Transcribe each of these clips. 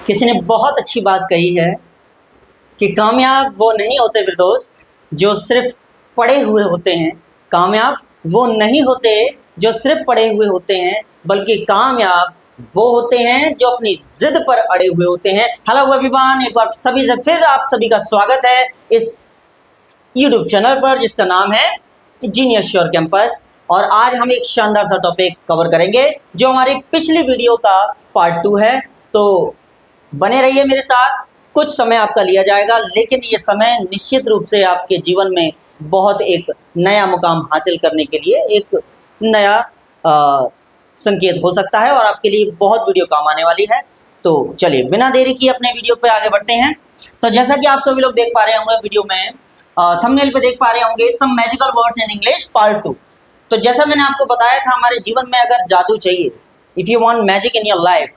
किसी ने बहुत अच्छी बात कही है कि कामयाब वो नहीं होते मेरे दोस्त जो सिर्फ पढ़े हुए होते हैं। कामयाब वो नहीं होते जो सिर्फ पढ़े हुए होते हैं, बल्कि कामयाब वो होते हैं जो अपनी जिद पर अड़े हुए होते हैं। हेलो एवरीवन, एक बार सभी से फिर आप सभी का स्वागत है इस यूट्यूब चैनल पर जिसका नाम है जीनियस श्योर कैंपस। और आज हम एक शानदार सा टॉपिक कवर करेंगे जो हमारी पिछली वीडियो का पार्ट 2 है। तो बने रहिए मेरे साथ, कुछ समय आपका लिया जाएगा, लेकिन ये समय निश्चित रूप से आपके जीवन में बहुत एक नया मुकाम हासिल करने के लिए एक नया संकेत हो सकता है और आपके लिए बहुत वीडियो काम आने वाली है। तो चलिए बिना देरी किए अपने वीडियो पे आगे बढ़ते हैं। तो जैसा कि आप सभी लोग देख पा रहे होंगे वीडियो में, थंबनेल पे देख पा रहे होंगे some magical words in English part 2। तो जैसा मैंने आपको बताया था, हमारे जीवन में अगर जादू चाहिए, if you want magic in your life,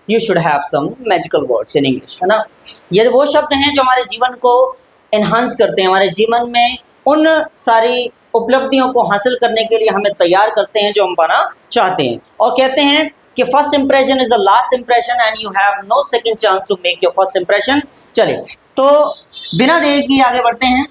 you should have some magical words in English, है ना। ये वो शब्द हैं जो हमारे जीवन को एनहांस करते हैं, हमारे जीवन में उन सारी उपलब्धियों को हासिल करने के लिए हमें तैयार करते हैं जो हम पाना चाहते हैं। और कहते हैं कि first impression is the last impression and you have no second chance to make your first impression. चलिए तो बिना देर किए आगे बढ़ते हैं।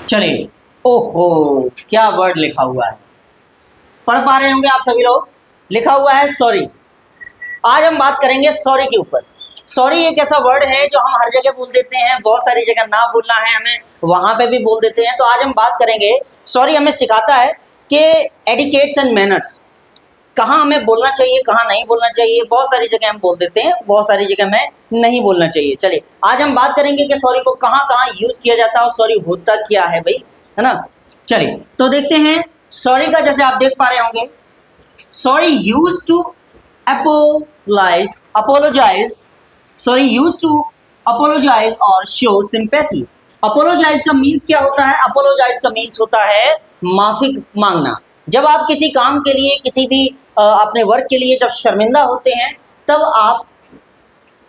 चलिए, ओहो क्या वर्ड लिखा हुआ है, पढ़ पा रहे होंगे आप सभी लोग। लिखा हुआ है सॉरी। आज हम बात करेंगे सॉरी के ऊपर। सॉरी एक ऐसा वर्ड है जो हम हर जगह बोल देते हैं, बहुत सारी जगह ना बोलना है हमें, वहां पे भी बोल देते हैं। तो आज हम बात करेंगे सॉरी हमें सिखाता है कि एडिकेट्स एंड मैनर्स, कहाँ हमें बोलना चाहिए, कहाँ नहीं बोलना चाहिए। बहुत सारी जगह हम बोल देते हैं, बहुत सारी जगह में नहीं बोलना चाहिए। चलिए आज हम बात करेंगे कि सॉरी को कहाँ कहाँ यूज किया जाता है और सॉरी होता क्या है भाई, है ना। चलिए तो देखते हैं सॉरी का। जैसे आप देख पा रहे होंगे, sorry use to apologise, sorry use to apologise और शो सिंपैथी। अपोलोजाइज का मीन्स क्या होता है? अपोलोजाइज का मीन्स होता है माफी मांगना। जब आप किसी काम के लिए, किसी भी अपने वर्क के लिए जब शर्मिंदा होते हैं, तब आप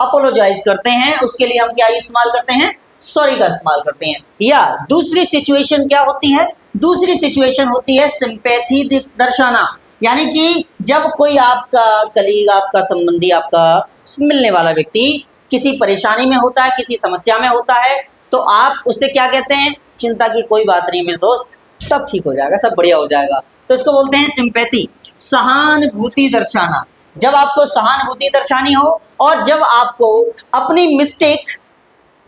अपोलोजाइज करते हैं। उसके लिए हम क्या इस्तेमाल करते हैं? सॉरी का इस्तेमाल करते हैं। या दूसरी सिचुएशन क्या होती है? दूसरी सिचुएशन होती है सिंपैथी दर्शाना। यानी कि जब कोई आपका कलीग, आपका संबंधी, आपका मिलने वाला व्यक्ति किसी परेशानी में होता है, किसी समस्या में होता है, तो आप उससे क्या कहते हैं? चिंता की कोई बात नहीं मेरे दोस्त, सब ठीक हो जाएगा, सब बढ़िया हो जाएगा। तो इसको बोलते हैं सिंपैथी, सहानुभूति दर्शाना। जब आपको सहानुभूति दर्शानी हो और जब आपको अपनी मिस्टेक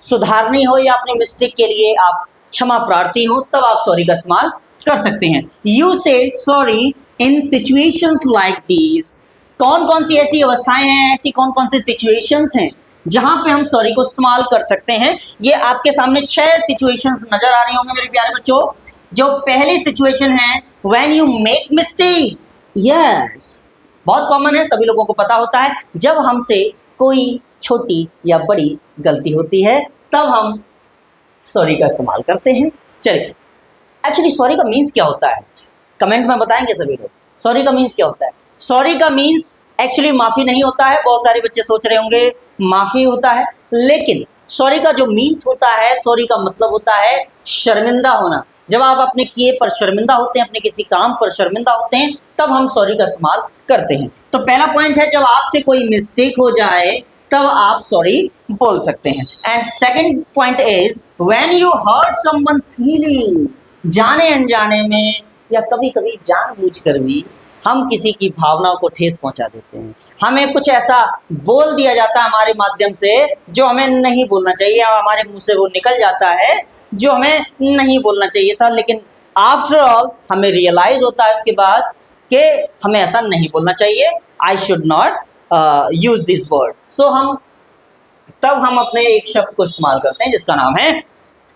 सुधारनी हो या अपनी मिस्टेक के लिए आप क्षमा प्रार्थी हो, तब आप सॉरी का इस्तेमाल कर सकते हैं। यू से sorry in situations like these. कौन कौन सी ऐसी अवस्थाएं हैं, ऐसी कौन कौन सी सिचुएशंस हैं जहां पे हम सॉरी को इस्तेमाल कर सकते हैं? ये आपके सामने 6 सिचुएशंस नजर आ रही होंगे मेरे प्यारे बच्चों। जो पहली सिचुएशन है when you make mistake. Yes, बहुत कॉमन है, सभी लोगों को पता होता है। जब हमसे कोई छोटी या बड़ी गलती होती है तब हम सॉरी का इस्तेमाल करते हैं। चलिए, एक्चुअली सॉरी का मीन्स क्या होता है? कमेंट में बताएंगे सभी लोग, सॉरी का मीन्स क्या होता है? सॉरी का मीन्स एक्चुअली माफी नहीं होता है। बहुत सारे बच्चे सोच रहे होंगे माफी होता है, लेकिन सॉरी का जो मीन्स होता है, सॉरी का मतलब होता है शर्मिंदा होना। जब आप अपने किए पर शर्मिंदा होते हैं, अपने किसी काम पर शर्मिंदा होते हैं, तब हम सॉरी का इस्तेमाल करते हैं। तो पहला पॉइंट है, जब आपसे कोई मिस्टेक हो जाए तब आप सॉरी बोल सकते हैं। And second point is when you hurt someone feeling. जाने अनजाने में या कभी कभी जानबूझकर भी हम किसी की भावनाओं को ठेस पहुंचा देते हैं। हमें कुछ ऐसा बोल दिया जाता है हमारे माध्यम से जो हमें नहीं बोलना चाहिए, हमारे मुंह से वो निकल जाता है जो हमें नहीं बोलना चाहिए था। लेकिन आफ्टर ऑल हमें रियलाइज होता है उसके बाद कि हमें ऐसा नहीं बोलना चाहिए। I should not use this word. So तब हम अपने एक शब्द को इस्तेमाल करते हैं जिसका नाम है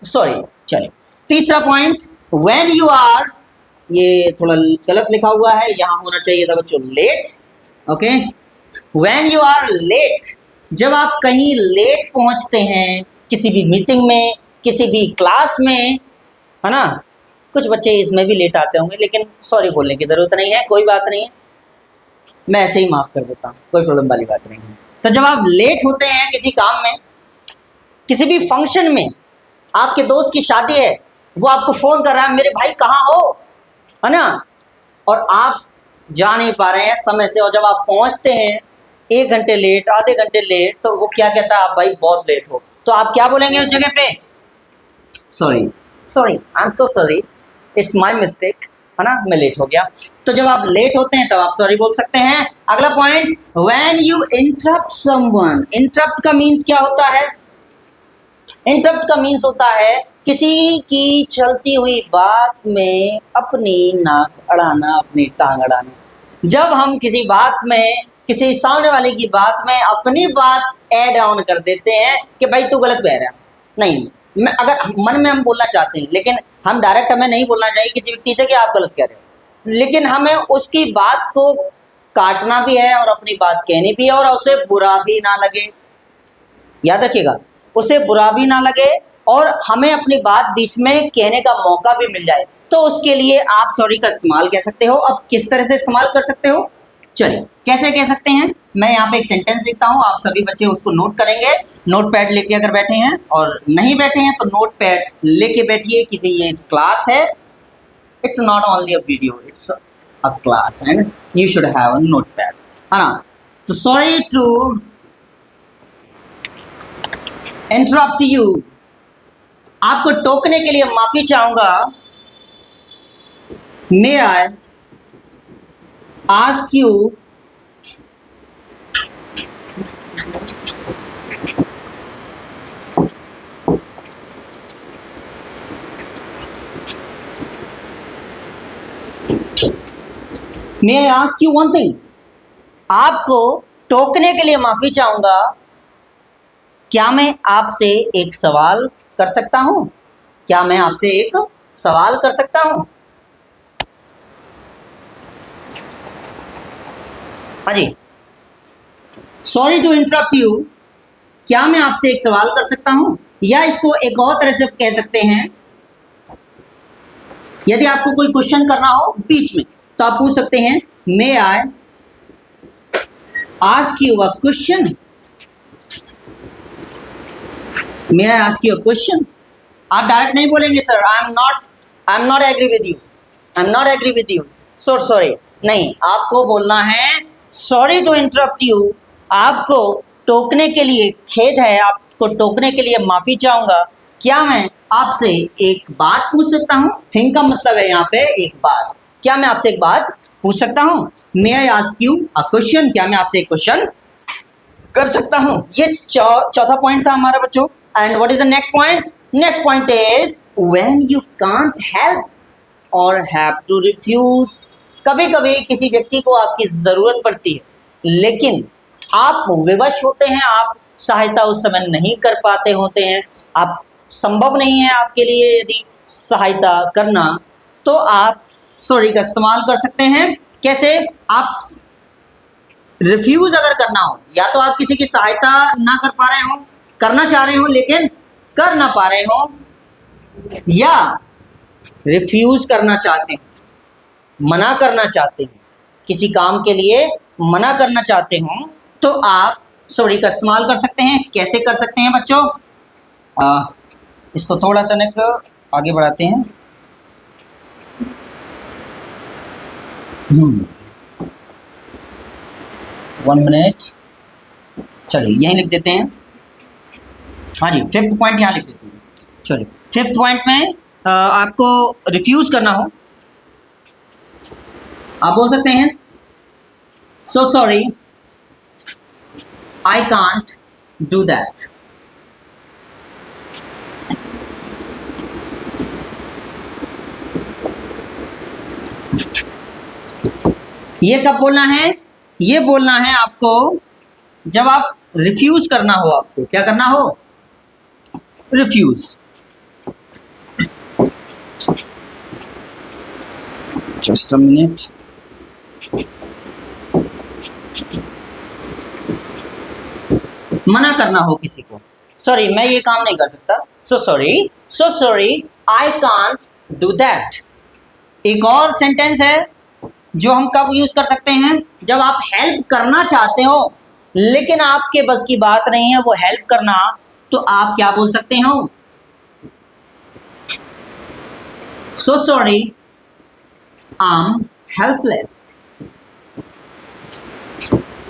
सॉरी। चलिए तीसरा पॉइंट, व्हेन यू आर, ये थोड़ा गलत लिखा हुआ है, यहाँ होना चाहिए था बच्चों late. Okay, when you are late, जब आप कहीं लेट पहुंचते हैं, किसी भी मीटिंग में, किसी भी क्लास में, है ना। कुछ बच्चे इसमें भी लेट आते होंगे, लेकिन सॉरी बोलने की जरूरत नहीं है, कोई बात नहीं है, मैं ऐसे ही माफ कर देता हूँ, कोई प्रॉब्लम वाली बात नहीं है। तो जब आप लेट होते हैं किसी काम में, किसी भी फंक्शन में, आपके दोस्त की शादी है वो आपको फोन कर रहा है, मेरे भाई कहाँ हो, है ना, और आप जा नहीं पा रहे हैं समय से, और जब आप पहुंचते हैं 1 घंटे लेट, आधे घंटे लेट, तो वो क्या कहता है, आप भाई बहुत लेट हो, तो आप क्या बोलेंगे उस जगह पे, sorry, sorry, I am so sorry, it's my mistake, है ना, मैं लेट हो गया। तो जब आप लेट होते हैं तब आप सॉरी बोल सकते हैं। अगला point, when you interrupt someone, interrupt का मीन्स क्या होता है, इंटरप्ट का मीन्स होता है किसी की चलती हुई बात में अपनी नाक अड़ाना, अपनी टांग अड़ाना। जब हम किसी बात में, किसी सामने वाले की बात में अपनी बात ऐड ऑन कर देते हैं कि भाई तू गलत कह रहा है, नहीं, मैं अगर मन में हम बोलना चाहते हैं, लेकिन हम डायरेक्ट, हमें नहीं बोलना चाहिए किसी व्यक्ति से कि आप गलत कह रहे हो, लेकिन हमें उसकी बात को काटना भी है और अपनी बात कहनी भी है, और उसे बुरा भी ना लगे, याद रखिएगा, उसे बुरा भी ना लगे और हमें अपनी बात बीच में कहने का मौका भी मिल जाए, तो उसके लिए आप सॉरी का इस्तेमाल कह सकते हो। अब किस तरह से इस्तेमाल कर सकते हो, चलिए कैसे कह सकते हैं, मैं यहाँ पे एक सेंटेंस लिखता हूँ, आप सभी बच्चे उसको नोट करेंगे, नोट पैड लेके अगर बैठे हैं, और नहीं बैठे हैं तो नोट पैड लेके बैठिए, क्योंकि ये क्लास है, it's not only a video, it's a class and you should have a note pad, है ना। तो सॉरी टू इंटरप्ट यू, आपको टोकने के लिए माफी चाहूंगा, may I ask you may I ask you one thing, आपको टोकने के लिए माफी चाहूंगा, क्या मैं आपसे एक सवाल कर सकता हूं, क्या मैं आपसे एक सवाल कर सकता हूं, हाँ जी, सॉरी टू इंटरप्ट यू, क्या मैं आपसे एक सवाल कर सकता हूं, या इसको एक और तरह से कह सकते हैं, यदि आपको कोई क्वेश्चन करना हो बीच में तो आप पूछ सकते हैं, may I ask you a question, may I ask you a question. आप डायरेक्ट नहीं बोलेंगे sir I am not agree with you, I am not agree with you, so sorry, नहीं, आपको बोलना है सॉरी टू इंटरप्ट यू, आपको टोकने के लिए खेद है, आपको टोकने के लिए माफी चाहूंगा, क्या मैं आपसे एक बात पूछ सकता हूँ, थिंक का मतलब है यहाँ पे एक बात, क्या मैं आपसे एक बात पूछ सकता हूँ, may I ask you a question, क्या मैं आपसे एक क्वेश्चन कर सकता हूँ। ये चौथा पॉइंट था हमारा बच्चों। And what is the next point, next point is when you can't help और हैव टू रिफ्यूज, कभी कभी किसी व्यक्ति को आपकी जरूरत पड़ती है, लेकिन आप विवश होते हैं, आप सहायता उस समय नहीं कर पाते होते हैं, आप संभव नहीं है आपके लिए यदि सहायता करना, तो आप सॉरी का इस्तेमाल कर सकते हैं। कैसे, आप रिफ्यूज अगर करना हो, या तो आप किसी की सहायता ना कर पा रहे हो, करना चाह रहे हो लेकिन कर ना पा रहे हो, या रिफ्यूज करना चाहते हैं, मना करना चाहते हैं, किसी काम के लिए मना करना चाहते हो, तो आप सॉरी का इस्तेमाल कर सकते हैं। कैसे कर सकते हैं बच्चों, इसको थोड़ा सा आगे बढ़ाते हैं। 1 मिनट, चलिए यहीं लिख देते हैं, हाँ जी, 5th पॉइंट यहाँ लिख देते हैं। चलिए 5th पॉइंट में आपको रिफ्यूज करना हो, आप बोल सकते हैं सो sorry I can't do that, ये कब बोलना है, ये बोलना है आपको जब आप रिफ्यूज करना हो, आपको क्या करना हो, रिफ्यूज। जस्ट अ मिनट, मना करना हो किसी को, सॉरी मैं ये काम नहीं कर सकता, सो sorry I can't do that. एक और सेंटेंस है जो हम कब यूज कर सकते हैं, जब आप हेल्प करना चाहते हो लेकिन आपके बस की बात नहीं है वो हेल्प करना, तो आप क्या बोल सकते हो, सो sorry, I am helpless.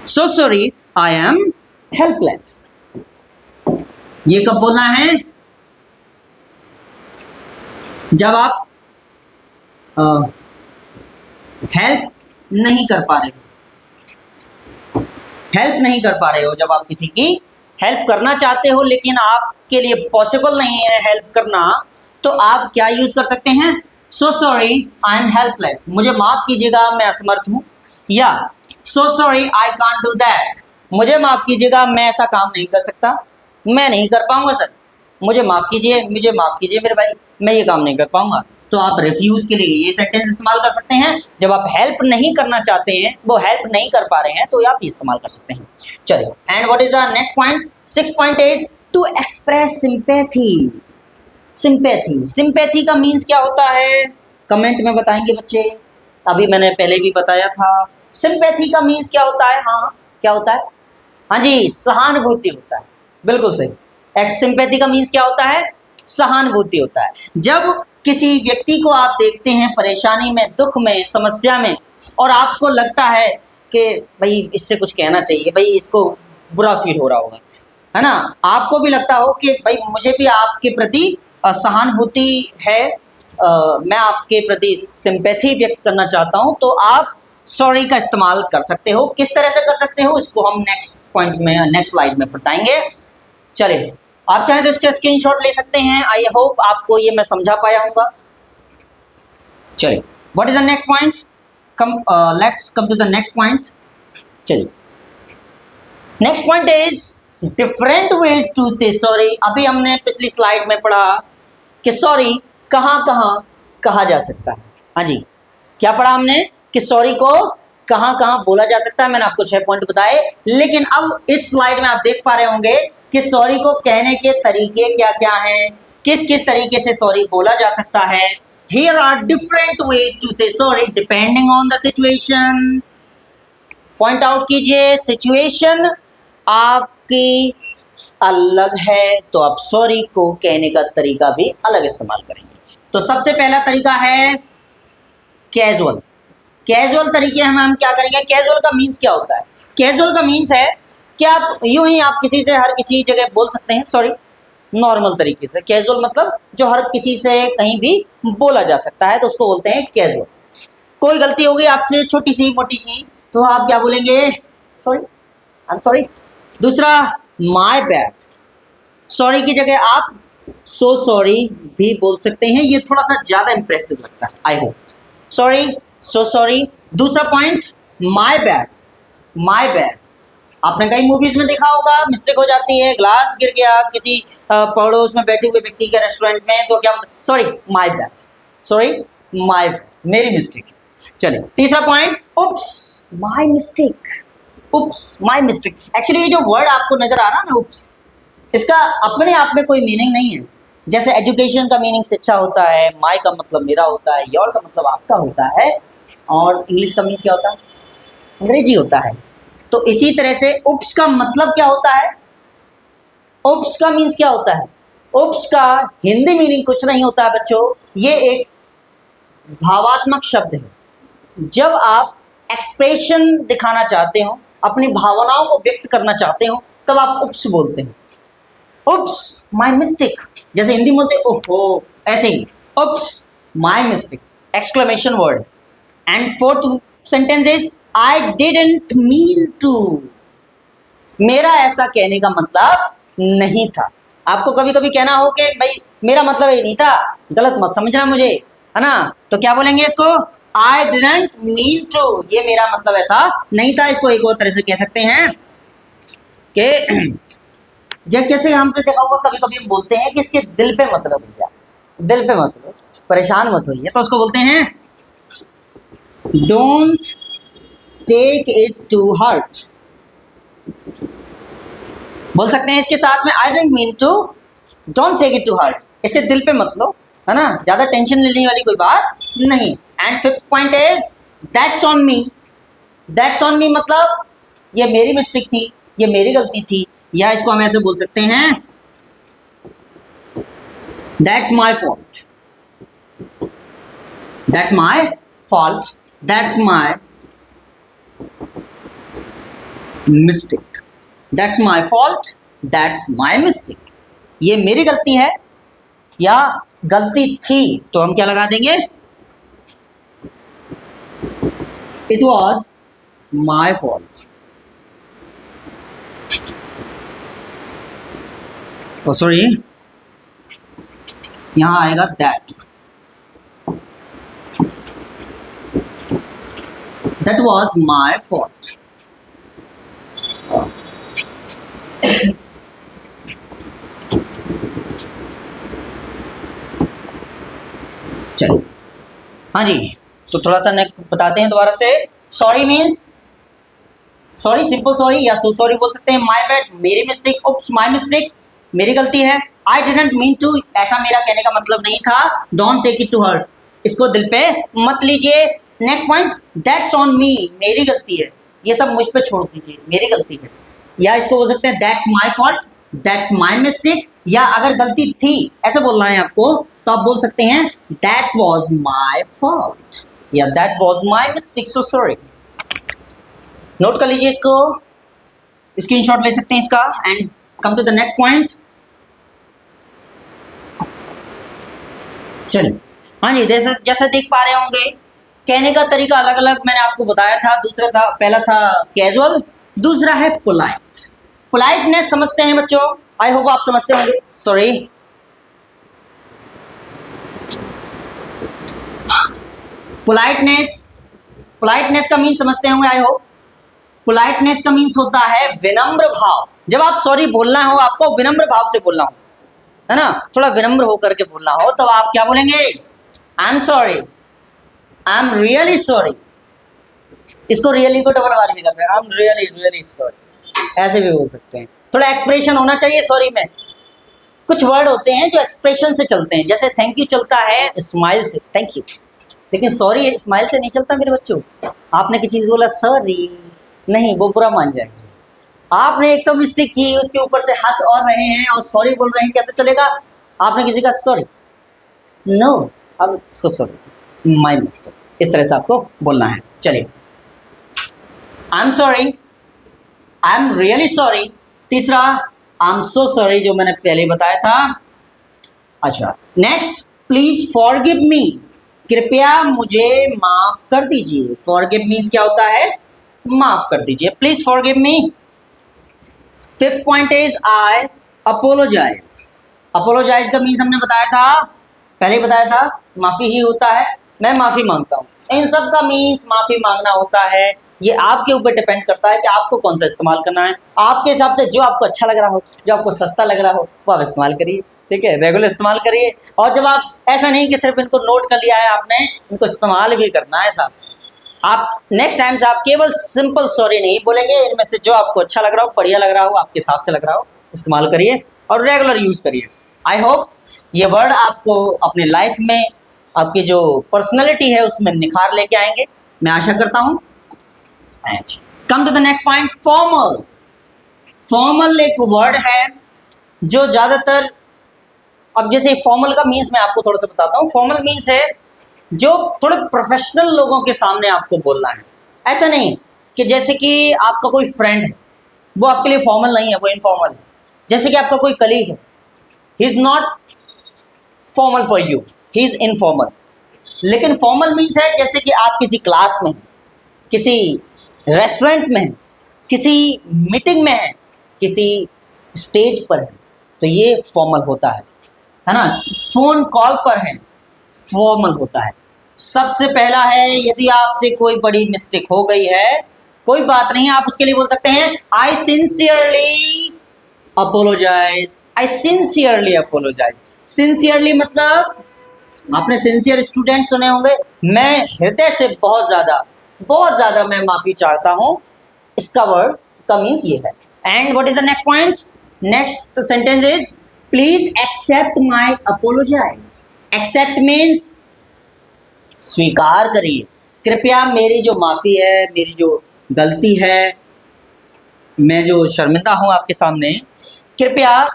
So sorry, I am helpless. ये कब बोलना है? जब आप हेल्प नहीं कर पा रहे हो, हेल्प नहीं कर पा रहे हो, जब आप किसी की हेल्प करना चाहते हो लेकिन आपके लिए पॉसिबल नहीं है हेल्प करना, तो आप क्या यूज कर सकते हैं? सो सॉरी, आई एम हेल्पलेस। मुझे माफ कीजिएगा, मैं असमर्थ हूं। या सो sorry, I can't do that. मुझे माफ कीजिएगा, मैं ऐसा काम नहीं कर सकता, मैं नहीं कर पाऊंगा सर। मुझे माफ कीजिए, मुझे माफ कीजिए मेरे भाई, मैं ये काम नहीं कर पाऊंगा। तो आप रिफ्यूज के लिए ये सेंटेंस इस्तेमाल कर सकते हैं। जब आप हेल्प नहीं करना चाहते हैं, वो हेल्प नहीं कर पा रहे हैं, तो आप इस्तेमाल कर सकते हैं। चलिए, and what is the next point? 6 point is to express sympathy. Sympathy, सिंपैथी का मीन्स क्या होता है? कमेंट में बताएंगे बच्चे। अभी मैंने पहले भी बताया था। सिंपैथी का मीन्स क्या होता है? हाँ, क्या होता है? हाँ जी, सहानुभूति होता है। बिल्कुल सही। सिंपैथी का मीन्स क्या होता है? सहानुभूति होता है। जब किसी व्यक्ति को आप देखते हैं परेशानी में, दुख में, समस्या में, और आपको लगता है कि भाई इससे कुछ कहना चाहिए, भाई इसको बुरा फील हो रहा होगा, है ना, आपको भी लगता हो कि भाई मुझे भी आपके प्रति सहानुभूति है, मैं आपके प्रति सिंपैथी व्यक्त करना चाहता हूं, तो आप सॉरी का इस्तेमाल कर सकते हो। किस तरह से कर सकते हो, इसको हम नेक्स्ट पॉइंट में, नेक्स्ट स्लाइड में बताएंगे। चलिए, आप चाहें तो इसके स्क्रीनशॉट ले सकते हैं। आई होप आपको ये मैं समझा पाया हूँगा। चलिए, what is the next point? Let's come to the next point. चलिए, next point is different ways to say sorry. अभी हमने पिछली स्लाइड में पढ़ा कि सॉरी कहाँ कहाँ कहा जा सकता है। हाँ जी, क्या पढ़ा हमने? कि सॉरी को कहाँ कहाँ बोला जा सकता है। मैंने आपको 6 पॉइंट बताए। लेकिन अब इस स्लाइड में आप देख पा रहे होंगे कि सॉरी को कहने के तरीके क्या क्या हैं, किस किस तरीके से सॉरी बोला जा सकता है। Here are different ways to say sorry depending on the situation. Point out कीजिए, सिचुएशन आपकी अलग है तो आप सॉरी को कहने का तरीका भी अलग इस्तेमाल करेंगे। तो सबसे पहला तरीका है कैजुअल। कैजुअल तरीके में हम क्या करेंगे? कैजुअल का मीन्स क्या होता है? कैजुअल का मीन्स है कि आप यूं ही आप किसी से हर किसी जगह बोल सकते हैं सॉरी, नॉर्मल तरीके से। कैजुअल मतलब जो हर किसी से कहीं भी बोला जा सकता है, तो उसको बोलते हैं कैजुअल। कोई गलती होगी आपसे छोटी सी मोटी सी, तो आप क्या बोलेंगे? Sorry, I am sorry. दूसरा, माय बैड। सॉरी की जगह आप सो सॉरी भी बोल सकते हैं। ये थोड़ा सा ज्यादा इंप्रेसिव लगता है। I hope. Sorry, so sorry. दूसरा point, my bad. My bad आपने कई मूवीज में देखा होगा, मिस्टेक हो जाती है, ग्लास गिर गया किसी पड़ोस में बैठे हुए व्यक्ति के रेस्टोरेंट में, तो क्या sorry my bad, sorry my bad, मेरी मिस्टेक। चलिए, तीसरा point, oops my mistake. Oops my mistake. Actually ये जो वर्ड आपको नजर आ रहा है ना, उप्स, इसका अपने आप में कोई मीनिंग नहीं है। जैसे एजुकेशन का मीनिंग शिक्षा होता है, माय का मतलब मेरा होता है, योर का मतलब आपका होता है, और इंग्लिश का मीनिंग क्या होता है? अंग्रेजी होता है। तो इसी तरह से उप्स का मतलब क्या होता है? उप्स का मीन्स क्या होता है? उप्स का हिंदी मीनिंग कुछ नहीं होता है बच्चों, ये एक भावात्मक शब्द है। जब आप एक्सप्रेशन दिखाना चाहते हो, अपनी भावनाओं को व्यक्त करना चाहते हो, तब आप उप्स बोलते हैं। उप्स माय मिस्टेक, जैसे हिंदी बोलते हैं ओहो, ऐसे ही oops my mistake, exclamation word. And fourth sentence is I didn't mean to. मेरा ऐसा कहने का मतलब नहीं था। आपको कभी कभी कहना हो कि भाई मेरा मतलब ये नहीं था, गलत मत समझना मुझे, है ना, तो क्या बोलेंगे इसको? आई डिडंट मीन टू, ये मेरा मतलब ऐसा नहीं था। इसको एक और तरह से कह सकते हैं कि जैसे हमने देखा होगा कभी कभी हम बोलते हैं कि इसके दिल पे मत लो भैया, दिल पे मत लो, परेशान मत होइए, तो उसको बोलते हैं don't take it to heart. बोल सकते हैं इसके साथ में I don't mean to, don't take it to heart, इसे दिल पे मत लो, है ना, ज्यादा टेंशन लेने वाली कोई बात नहीं। And fifth point is that's on me. That's on मी मतलब ये मेरी मिस्टेक थी, ये मेरी गलती थी, या इसको हम ऐसे बोल सकते हैं that's my fault. That's my fault, that's my mistake, that's my fault, that's my mistake. ये मेरी गलती है या गलती थी, तो हम क्या लगा देंगे? It was my fault. Oh sorry, यहां आएगा that, that was my fault. चलिए, हाँ जी, तो थोड़ा सा बताते हैं दोबारा से। Sorry means sorry, simple sorry या सो सॉरी बोल सकते हैं। माय बैड, मेरी मिस्टेक, उप्स माय मिस्टेक, मेरी गलती है। आई डिडंट मीन टू, ऐसा मेरा कहने का मतलब नहीं था। Don't take it to hurt, इसको दिल पे मत लीजिए। Next point, that's on me, मेरी गलती है, ये सब मुझ पे छोड़ दीजिए, मेरी गलती है। या इसको बोल सकते हैं that's my fault, that's my mistake. या अगर गलती थी ऐसे बोलना है आपको, तो आप बोल सकते हैं दैट वाज माय फॉल्ट या that was my mistake, so sorry. Note कर लीजिए इसको, स्क्रीनशॉट ले सकते हैं इसका। And come to the next point. चलिए, हाँ जी, जैसा देख पा रहे होंगे, कहने का तरीका अलग अलग मैंने आपको बताया था। दूसरा था, पहला था कैजुअल, दूसरा है पोलाइट। पोलाइटनेस समझते हैं बच्चों, आई होप आप समझते होंगे। सॉरी, पोलाइटनेस, पोलाइटनेस का मीन समझते होंगे आई होप। पोलाइटनेस का मीन्स होता है विनम्र भाव। जब आप सॉरी बोलना हो, आपको विनम्र भाव से बोलना हो, है ना, थोड़ा विनम्र होकर के बोलना हो, तो आप क्या बोलेंगे? I am sorry, I am really sorry. इसको रियली को डबल बार भी करते हैं, I am really really sorry, ऐसे भी बोल सकते हैं। थोड़ा एक्सप्रेशन होना चाहिए सॉरी में। कुछ वर्ड होते हैं जो एक्सप्रेशन से चलते हैं, जैसे थैंक यू चलता है स्माइल से, थैंक यू, लेकिन सॉरी स्माइल से नहीं चलता मेरे बच्चों। आपने किसी से बोला सॉरी, नहीं, वो बुरा मान जाएंगे। आपने एक तो मिस्टेक की, उसके ऊपर से हंस और रहे हैं और सॉरी बोल रहे हैं, कैसे चलेगा? आपने किसी का सॉरी, नो, अब सो सॉरी, माय मिस्टेक, इस तरह से आपको बोलना है। चलिए, आई am sorry, I am really sorry. तीसरा, आई एम सो सॉरी, जो मैंने पहले बताया था। अच्छा, नेक्स्ट, प्लीज फॉरगिव मी, कृपया मुझे माफ कर दीजिए। फॉरगिव मीन्स क्या होता है? माफ कर दीजिए, please forgive me. Fifth point is I apologise. Apologise का मीन्स हमने बताया था, पहले ही बताया था, माफी ही होता है, मैं माफी मांगता हूं। इन सब का मीन्स माफी मांगना होता है। ये आपके ऊपर डिपेंड करता है कि आपको कौन सा इस्तेमाल करना है। आपके हिसाब से जो आपको अच्छा लग रहा हो, जो आपको सस्ता लग रहा हो, वो आप इस्तेमाल करिए, ठीक है, रेगुलर इस्तेमाल करिए। और जब आप, ऐसा नहीं कि सिर्फ इनको नोट कर लिया है आपने, इनको इस्तेमाल भी करना है साहब। आप नेक्स्ट टाइम से आप केवल सिंपल सॉरी नहीं बोलेंगे, इनमें से जो आपको अच्छा लग रहा हो, बढ़िया लग रहा हो, आपके हिसाब से लग रहा हो, इस्तेमाल करिए और रेगुलर यूज करिए। आई होप ये वर्ड आपको अपने लाइफ में, आपकी जो पर्सनैलिटी है उसमें निखार लेके आएंगे, मैं आशा करता हूँ। Come to the next point, formal. Formal एक वर्ड है जो ज्यादातर, अब जैसे फॉर्मल का मीन्स मैं आपको थोड़ा सा बताता हूँ। फॉर्मल मीन्स है जो थोड़े प्रोफेशनल लोगों के सामने आपको बोलना है। ऐसा नहीं कि जैसे कि आपका कोई फ्रेंड है, वो आपके लिए फॉर्मल नहीं है, वो इनफॉर्मल है। जैसे कि आपका कोई कलीग है, he is not formal for you, he is informal. लेकिन फॉर्मल मीन्स है जैसे कि आप किसी क्लास में हैं, किसी रेस्टोरेंट में हैं, किसी मीटिंग में हैं, किसी स्टेज पर हैं, तो ये फॉर्मल होता है ना। फोन कॉल पर है, फॉर्मल होता है। सबसे पहला है, यदि आपसे कोई बड़ी मिस्टेक हो गई है, कोई बात नहीं, आप उसके लिए बोल सकते हैं I sincerely apologise, I sincerely apologise. Sincerely मतलब, आपने सिंसियर स्टूडेंट सुने होंगे, मैं हृदय से बहुत ज्यादा मैं माफी चाहता हूं, इसका वर्ड का मीन्स ये है। And what is the next point? Next sentence is please accept my apologise. Accept means स्वीकार करिए, कृपया मेरी जो माफी है, मेरी जो गलती है, मैं जो शर्मिंदा हूं आपके सामने, कृपया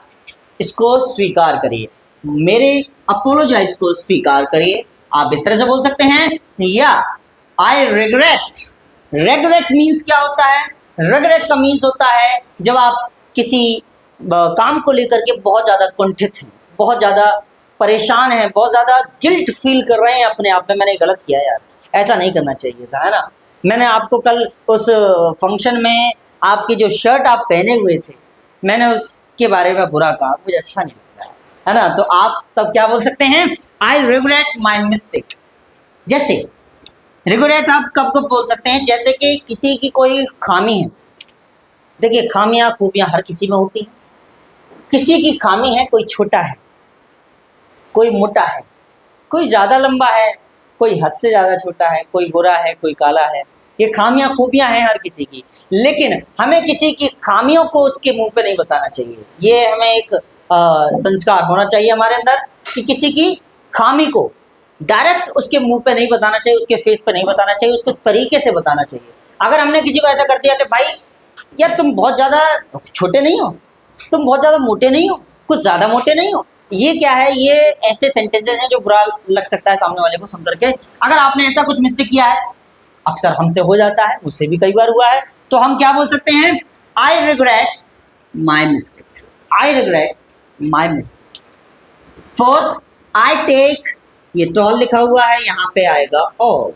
इसको स्वीकार करिए, मेरे अपोलोजाइज को स्वीकार करिए। आप इस तरह से बोल सकते हैं, या आई रिग्रेट। रेग्रेट मीन्स क्या होता है? रेग्रेट का मीन्स होता है जब आप किसी काम को लेकर के बहुत ज़्यादा कुंठित हैं, बहुत ज़्यादा परेशान हैं, बहुत ज़्यादा गिल्ट फील कर रहे हैं अपने आप में, मैंने गलत किया यार, ऐसा नहीं करना चाहिए था, है ना। मैंने आपको कल उस फंक्शन में आपकी जो शर्ट आप पहने हुए थे, मैंने उसके बारे में बुरा कहा, मुझे अच्छा नहीं लगा, है ना। तो आप तब क्या बोल सकते हैं? I regret my mistake. जैसे रिग्रेट आप कब कब बोल सकते हैं? जैसे कि किसी की कोई खामी है। देखिए, खामियां खूबियां हर किसी में होती हैं। किसी की खामी है, कोई छोटा है, कोई मोटा है, कोई ज़्यादा लंबा है, कोई हद से ज़्यादा छोटा है, कोई गोरा है, कोई काला है। ये खामियां खूबियां हैं हर किसी की, लेकिन हमें किसी की खामियों को उसके मुंह पे नहीं बताना चाहिए। ये हमें एक संस्कार होना चाहिए हमारे अंदर कि किसी की खामी को डायरेक्ट उसके मुंह पे नहीं बताना चाहिए, उसके फेस पे नहीं बताना चाहिए, उसको तरीके से बताना चाहिए। अगर हमने किसी को ऐसा कर दिया कि भाई यार तुम बहुत ज़्यादा छोटे नहीं हो, तुम बहुत ज़्यादा मोटे नहीं हो, कुछ ज़्यादा मोटे नहीं हो, ये क्या है? ये ऐसे सेंटेंसेस हैं जो बुरा लग सकता है सामने वाले को सुन करके। अगर आपने ऐसा कुछ मिस्टेक किया है, अक्सर हमसे हो जाता है, मुझसे भी कई बार हुआ है, तो हम क्या बोल सकते हैं? I regret my mistake. I regret my mistake. Fourth, I take, ये टॉल लिखा हुआ है, यहाँ पे आएगा all.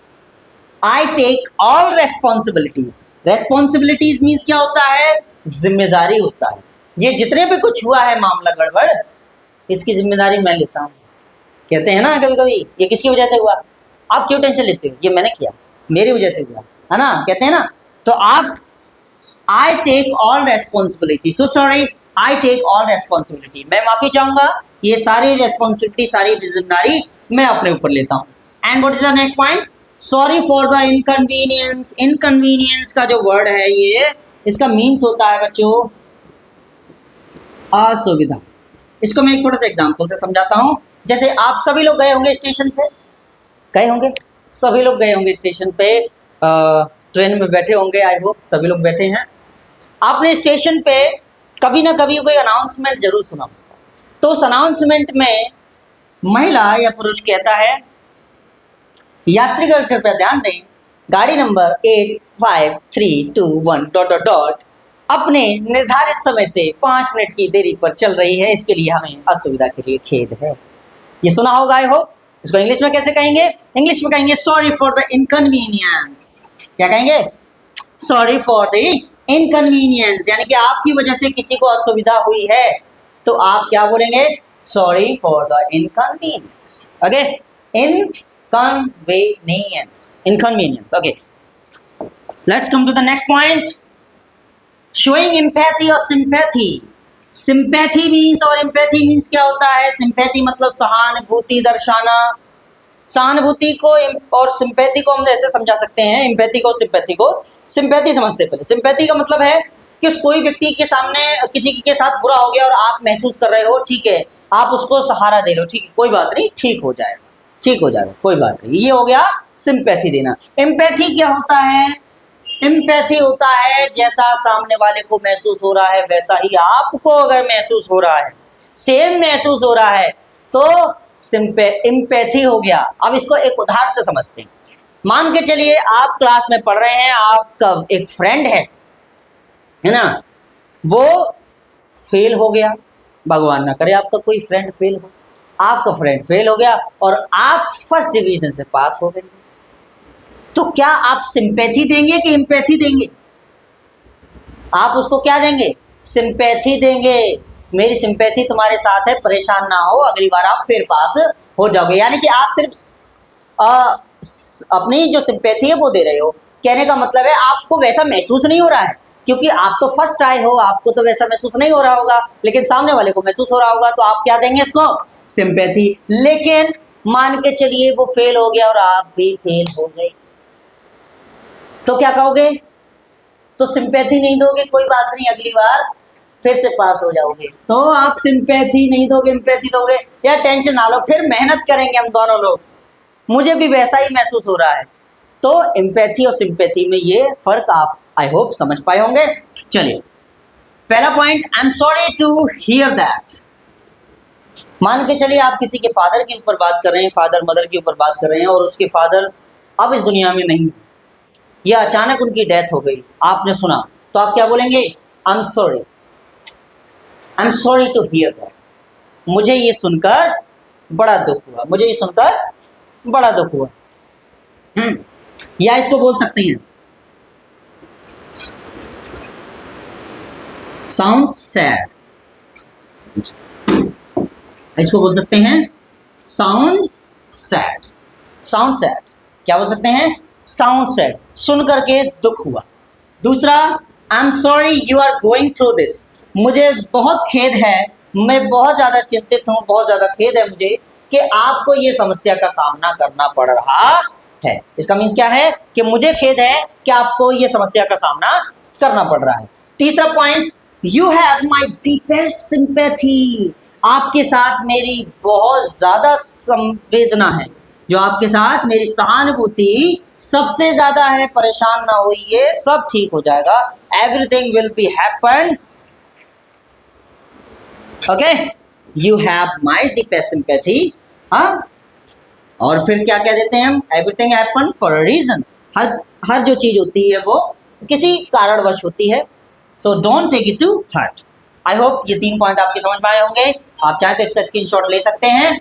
I take all responsibilities. Responsibilities means क्या होता है? जिम्मेदारी होता है। ये जितने भी कुछ हुआ है मामला गड़बड़, इसकी जिम्मेदारी मैं लेता हूँ। कहते हैं ना कभी कभी, ये किसकी वजह से हुआ, आप क्यों टेंशन लेते हो, ये मैंने किया, मेरी वजह से हुआ, है ना, कहते हैं ना। तो आप I take all responsibility, so sorry, I take all responsibility, मैं माफी चाहूंगा, ये सारी रेस्पॉन्सिबिलिटी, सारी जिम्मेदारी मैं अपने ऊपर लेता हूँ। And what is the next point? Sorry for the inconvenience. Inconvenience का जो वर्ड है, ये इसका मीन्स होता है बच्चों असुविधा। इसको मैं एक थोड़ा सा एग्जाम्पल से समझाता हूँ। जैसे आप सभी लोग गए होंगे स्टेशन पे, गए होंगे, सभी लोग गए होंगे स्टेशन पे, ट्रेन में बैठे होंगे, आई होप सभी लोग बैठे हैं। आपने स्टेशन पे कभी ना कभी कोई अनाउंसमेंट जरूर सुना, तो उस अनाउंसमेंट में महिला या पुरुष कहता है, यात्रीगण कृपया ध्यान दें, गाड़ी नंबर 8532 डॉट डॉट डॉट अपने निर्धारित समय से 5 मिनट की देरी पर चल रही है, इसके लिए हमें असुविधा के लिए खेद है। ये सुना होगा आई होप। इसको इंग्लिश में कैसे कहेंगे? इंग्लिश में कहेंगे सॉरी फॉर द इनकन्वीनियंस। क्या कहेंगे? सॉरी फॉर द इनकन्वीनियंस, यानी कि आपकी वजह से किसी को असुविधा हुई है, तो आप क्या बोलेंगे? Sorry for the inconvenience. Okay, inconvenience. Okay, let's come to the next point, showing empathy और सिंपैथी। सिंपैथी मीन्स और एम्पैथी मीन्स क्या होता है? सिंपैथी मतलब सहानुभूति दर्शाना। सहानुभूति को और सिंपैथी को हम ऐसे समझा सकते हैं, एम्पैथी को सिंपैथी को। सिंपैथी समझते पहले। सिंपैथी का मतलब है कि कोई व्यक्ति के सामने किसी के साथ बुरा हो गया और आप महसूस कर रहे हो, ठीक है, आप उसको सहारा दे रहे हो, ठीक है, कोई बात नहीं, ठीक हो जाएगा, ठीक हो जाएगा, कोई बात नहीं, ये हो गया सिंपैथी देना। एम्पैथी क्या होता है? एम्पैथी होता है जैसा सामने वाले को महसूस हो रहा है वैसा ही आपको अगर महसूस हो रहा है, सेम महसूस हो रहा है, तो एम्पैथी हो गया। अब इसको एक उदाहरण से समझते हैं। मान के चलिए आप क्लास में पढ़ रहे हैं, आपका एक फ्रेंड है ना, वो फेल हो गया, भगवान ना करे आपका कोई फ्रेंड फेल हो, आपका फ्रेंड फेल हो गया और आप फर्स्ट डिवीजन से पास हो गए, तो क्या आप सिंपैथी देंगे कि एम्पैथी देंगे? आप उसको क्या देंगे? सिंपैथी देंगे। मेरी सिंपैथी तुम्हारे साथ है, परेशान ना हो, अगली बार आप फिर पास हो जाओगे। यानी कि आप सिर्फ अपनी जो सिंपैथी है वो दे रहे हो। कहने का मतलब है आपको वैसा महसूस नहीं हो रहा है, क्योंकि आप तो फर्स्ट आए हो, आपको तो वैसा महसूस नहीं हो रहा होगा, लेकिन सामने वाले को महसूस हो रहा होगा, तो आप क्या देंगे इसको? सिंपैथी। लेकिन मान के चलिए वो फेल हो गया और आप भी फेल हो गए, तो क्या कहोगे? तो सिंपैथी नहीं दोगे, कोई बात नहीं, अगली बार फिर से पास हो जाओगे। तो आप सिंपैथी नहीं दोगे, एम्पैथी दोगे। यार टेंशन ना लो, फिर मेहनत करेंगे हम दोनों लोग, मुझे भी वैसा ही महसूस हो रहा है। तो एम्पैथी और सिंपैथी में ये फर्क आप आई होप समझ पाए होंगे। चलिए, पहला point, I am sorry to hear that. मान के चलिए आप किसी के फादर के ऊपर बात कर रहे हैं, फादर मदर के ऊपर बात कर रहे हैं, और उसके फादर अब इस दुनिया में नहीं, या अचानक उनकी डेथ हो गई, आपने सुना, तो आप क्या बोलेंगे? I am sorry to hear that. मुझे ये सुनकर बड़ा दुख हुआ, मुझे ये सुनकर बड़ा दुख हुआ। या इसको बोल सकते हैं साउंड सैड, इसको बोल सकते हैं साउंड सैड। साउंड सैड क्या बोल सकते हैं? साउंड सैड, सुन करके दुख हुआ। दूसरा, I am sorry you are going through this. मुझे बहुत खेद है, मैं बहुत ज़्यादा चिंतित हूँ, बहुत ज़्यादा खेद है मुझे कि आपको ये समस्या का सामना करना पड़ रहा है। इसका मीन्स क्या है? कि मुझे खेद है कि आपको ये समस्या का सामना करना पड़ रहा है। तीसरा point, you have my deepest sympathy. आपके साथ मेरी बहुत ज़्यादा संवेदना है, जो आपके साथ मेरी सहानुभूति सबसे ज़्यादा है। परेशान ना होइए, सब ठीक हो जाएगा। Everything will be happen. Okay, you have my deepest sympathy. हाँ, और फिर क्या कह देते हैं हम? Everything happen for a reason. हर जो चीज़ होती है वो किसी कारणवश होती है। So don't take it to heart. I hope ये 3 पॉइंट आपके समझ में आए होंगे। आप चाहें तो इसका स्क्रीनशॉट ले सकते हैं